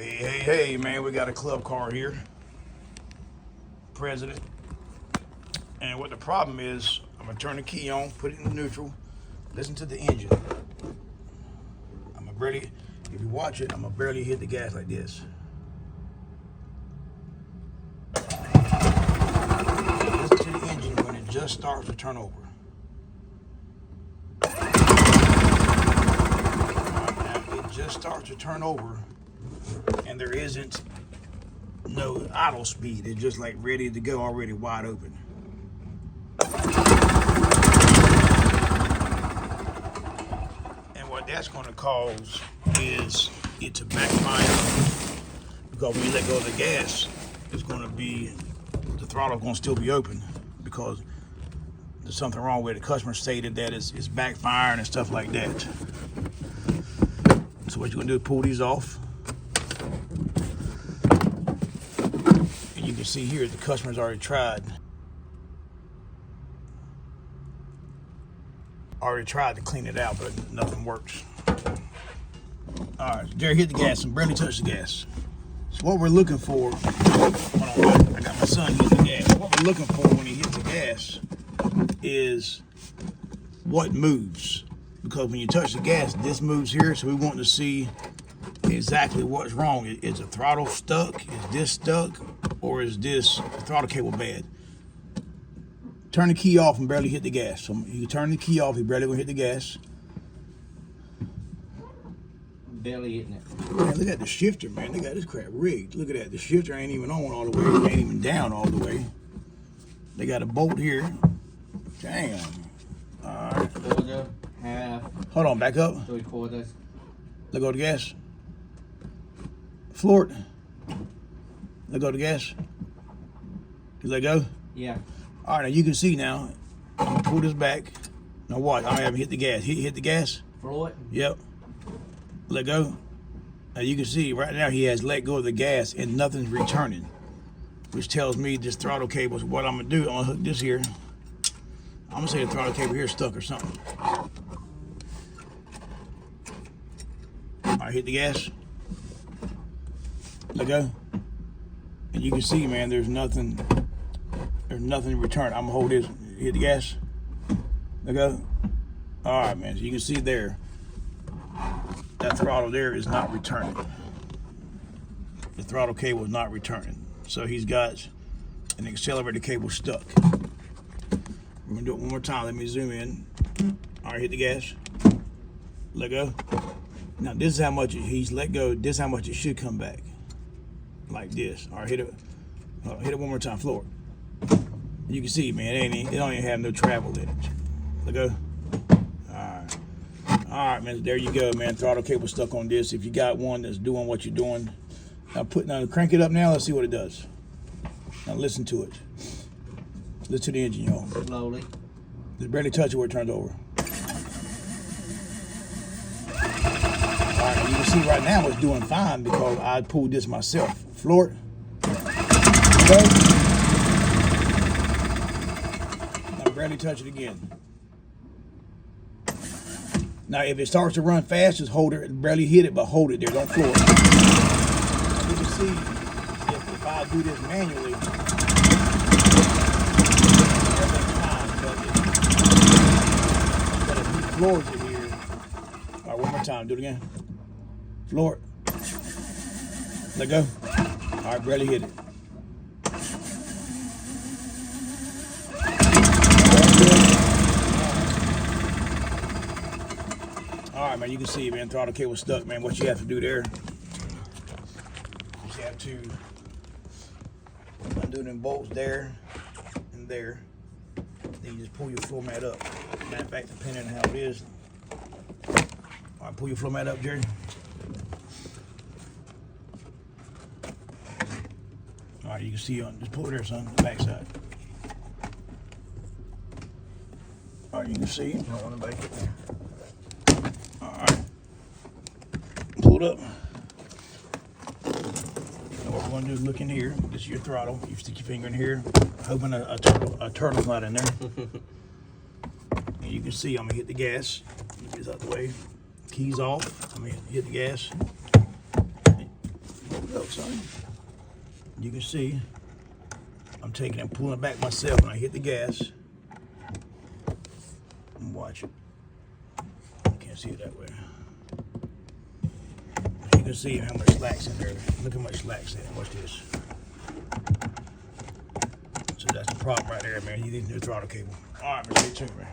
Hey, man, we got a club car here, President. And what the problem is, I'm gonna turn the key on, put it in neutral, listen to the engine. I'm gonna barely, if you watch it, I'm gonna barely hit the gas like this. Listen to the engine when it just starts to turn over. Now it just starts to turn over, and there isn't no idle speed. It's just like ready to go, already wide open. And what that's going to cause is it to backfire, because when you let go of the gas, it's going to be, the throttle is going to still be open because there's something wrong with it. The customer stated that it's backfiring and stuff like that. So what you're going to do is pull these off. And you can see here the customer's already tried to clean it out, but nothing works. All right, Jerry, hit the gas and barely touch the gas. So what we're looking for, hold on, I got my son hitting the gas. What we're looking for when he hits the gas is what moves. Because when you touch the gas, this moves here, so we want to see exactly what's wrong. Is the throttle stuck? Is this stuck? Or is this throttle cable bad? Turn the key off and barely hit the gas. So you turn the key off, you barely gonna hit the gas. Barely hitting it. Man, look at the shifter, man. They got this crap rigged. Look at that. The shifter ain't even on all the way. It ain't even down all the way. They got a bolt here. Damn. All right. Quarter, half. Hold on, back up. 3/4. Let go of the gas. Floor it. Let go of the gas. You let go? Yeah. All right, now you can see now. I'm gonna pull this back. Now watch, I haven't hit the gas. Hit the gas? Floor it? Yep. Let go. Now you can see right now he has let go of the gas and nothing's returning, which tells me this throttle cable is what I'm gonna do. I'm gonna hook this here. I'm gonna say the throttle cable here is stuck or something. All right, hit the gas. Let go. And you can see, man, there's nothing in return. I'm gonna hold this, hit the gas. Let go. All right, man, so you can see there, that throttle there is not returning. The throttle cable is not returning. So he's got an accelerator cable stuck. We're gonna do it one more time. Let me zoom in. All right, hit the gas. Let go. Now this is how much he's let go. This is how much it should come back. Like this. All right, hit it. Hit it one more time. Floor. You can see, man, it don't even have no travel in it. Let go. All right, man. There you go, man. Throttle cable stuck on this. If you got one that's doing what you're doing, now crank it up now. Let's see what it does. Now listen to it. Listen to the engine, y'all. Slowly. Just barely touch it where it turns over. All right, you can see right now it's doing fine because I pulled this myself. Floor it. Okay. Now barely touch it again. Now if it starts to run fast, just hold it, barely hit it, but hold it there, don't floor it. You can see if I do this manually, everything's fine, but if he floors it here, all right, one more time, do it again. Floor it. Let go. All right, barely hit it. All right, man, you can see, man, throttle cable stuck, man. What you have to do there, you have to undo them bolts there and there. Then you just pull your floor mat up. Matter of fact, depending on how it is. All right, pull your floor mat up, Jerry. All right, you can see on, just pull it there, son, the back side. All right, you can see, on the back. All right, pull it up. Now what we're gonna do is look in here. This is your throttle. You stick your finger in here, hoping a turtle's not in there. And you can see I'm gonna hit the gas. Get this out the way. Keys off. I'm gonna hit the gas. son. You can see I'm taking and pulling it back myself when I hit the gas. And watch it. You can't see it that way. You can see how much slack's in there. Look how much slack's in it. Watch this. So that's the problem right there, man. You need a new throttle cable. All right, man. Stay tuned, man.